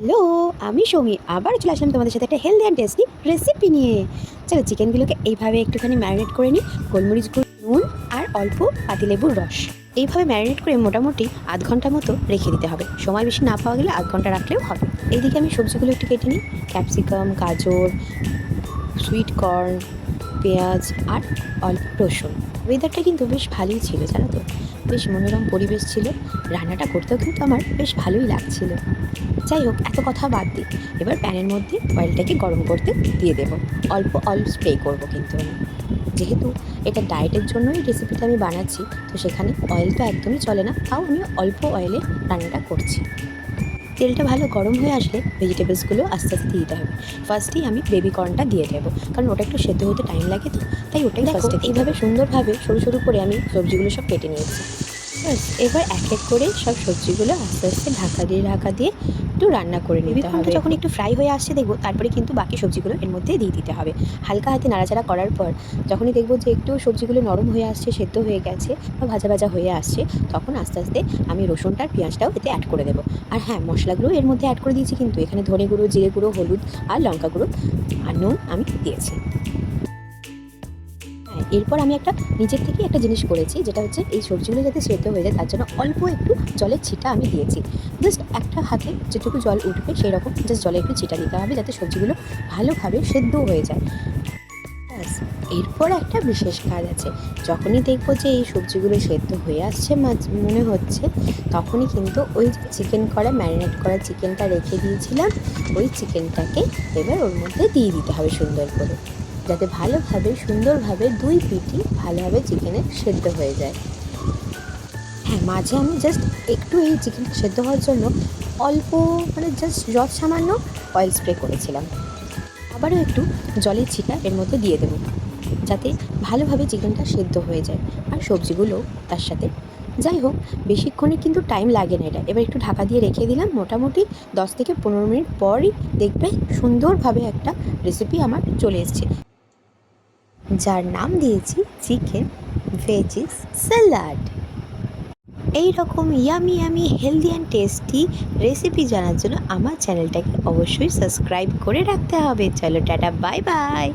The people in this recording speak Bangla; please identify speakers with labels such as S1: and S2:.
S1: হ্যালো, আমি সৌমি আবার চলে আসলাম তোমাদের সাথে একটা হেলদি অ্যান্ড টেস্টি রেসিপি নিয়ে। চলো চিকেনগুলোকে এইভাবে একটুখানি ম্যারিনেট করে নিই। গোলমরিচ গুঁড়ো, নুন আর অল্প পাতিলেবুর রস এইভাবে ম্যারিনেট করে মোটামুটি আধ ঘন্টা মতো রেখে দিতে হবে। সময় বেশি না পাওয়া গেলে আধ ঘন্টা রাখলেও হবে। এইদিকে আমি সবজিগুলো একটু কেটে নিই। ক্যাপসিকাম, গাজর, সুইট কর্ন, পেঁয়াজ আর অল্প রসুন। ওয়েদারটা কিন্তু বেশ ভালোই ছিল, জানো তো, বেশ মনোরম পরিবেশ ছিল। রান্নাটা করতেও কিন্তু আমার বেশ ভালোই লাগছিল। যাই হোক, এত কথা বাদ দিই। এবার প্যানের মধ্যে অয়েলটাকে গরম করতে দিয়ে দেবো। অল্প অয়েল স্প্রে করবো কিন্তু আমি, যেহেতু এটা ডায়েটের জন্যই রেসিপিটা আমি বানাচ্ছি, তো সেখানে অয়েল তো একদমই চলে না, তাও আমি অল্প অয়েলে রান্নাটা করছি। তেলটা ভালো গরম হয়ে আসলে ভেজিটেবলসগুলো আস্তে আস্তে দিয়ে দিতে হবে। ফার্স্টেই আমি বেবি কর্নটা দিয়ে দেবো, কারণ ওটা একটু সেদ্ধ হতে টাইম লাগে, তো তাই ওটাই ফার্স্টে। এইভাবে সুন্দরভাবে সরু সরু করে আমি সবজিগুলো সব কেটে নিয়েছি। ব্যাস, এবার এক এক করে সব সবজিগুলো আস্তে আস্তে ঢাকা দিয়ে একটু রান্না করে নিতে হবে। যখন একটু ফ্রাই হয়ে আসছে দেখবো, তারপরে কিন্তু বাকি সবজিগুলো এর মধ্যে দিয়ে দিতে হবে। হালকা হাতে নাড়াচাড়া করার পর যখনই দেখবো যে একটু সবজিগুলো নরম হয়ে আসছে, সেদ্ধ হয়ে গেছে বা ভাজা ভাজা হয়ে আসছে, তখন আস্তে আস্তে আমি রসুনটা আর পেঁয়াজটাও এতে অ্যাড করে দেবো। আর হ্যাঁ, মশলাগুলো এর মধ্যে অ্যাড করে দিয়েছি, কিন্তু এখানে ধনে গুঁড়ো, জিরে গুঁড়ো, হলুদ আর লঙ্কা গুঁড়ো আর নুন আমি দিয়েছি। হ্যাঁ, এরপর আমি একটা নিজের থেকে একটা জিনিস করেছি, যেটা হচ্ছে এই সবজিগুলো যাতে সেদ্ধ হয়ে যায় তার জন্য অল্প একটু জলের ছিটা আমি দিয়েছি। জাস্ট একটা হাতে যেটুকু জল উঠবে সেই রকম জাস্ট জলে একটু ছিটা দিতে হবে, যাতে সবজিগুলো ভালোভাবে সেদ্ধ হয়ে যায়। ব্যাস, এরপর একটা বিশেষ কাজ আছে। যখনই দেখবো যে এই সবজিগুলো সেদ্ধ হয়ে আসছে মনে হচ্ছে, তখনই কিন্তু ওই যে চিকেন করা, ম্যারিনেট করা চিকেনটা রেখে দিয়েছিলাম, ওই চিকেনটাকে এবার ওর মধ্যে দিয়ে দিতে হবে সুন্দর করে, যাতে ভালোভাবে সুন্দরভাবে দুই পিঠই ভালোভাবে চিকেনের সেদ্ধ হয়ে যায়। হ্যাঁ, মাঝে আমি জাস্ট একটু এই চিকেনটা সেদ্ধ হওয়ার জন্য অল্প, মানে জাস্ট সামান্য অয়েল স্প্রে করেছিলাম। আবারও একটু জলের ছিটা এর মধ্যে দিয়ে দেবো, যাতে ভালোভাবে চিকেনটা সেদ্ধ হয়ে যায় আর সবজিগুলো তার সাথে। যাই হোক, বেশিক্ষণে কিন্তু টাইম লাগে না এটা। এবার একটু ঢাকা দিয়ে রেখে দিলাম। মোটামুটি 10 থেকে 15 মিনিট পরই দেখবে সুন্দরভাবে একটা রেসিপি আমার চলে এসছে, যার নাম দিয়েছি চিকেন ভেজিস স্যালাড। এই রকম yummy yummy healthy and tasty recipe জানার জন্য আমার চ্যানেলটাকে অবশ্যই সাবস্ক্রাইব করে রাখতে হবে। চলো টাটা, বাই বাই।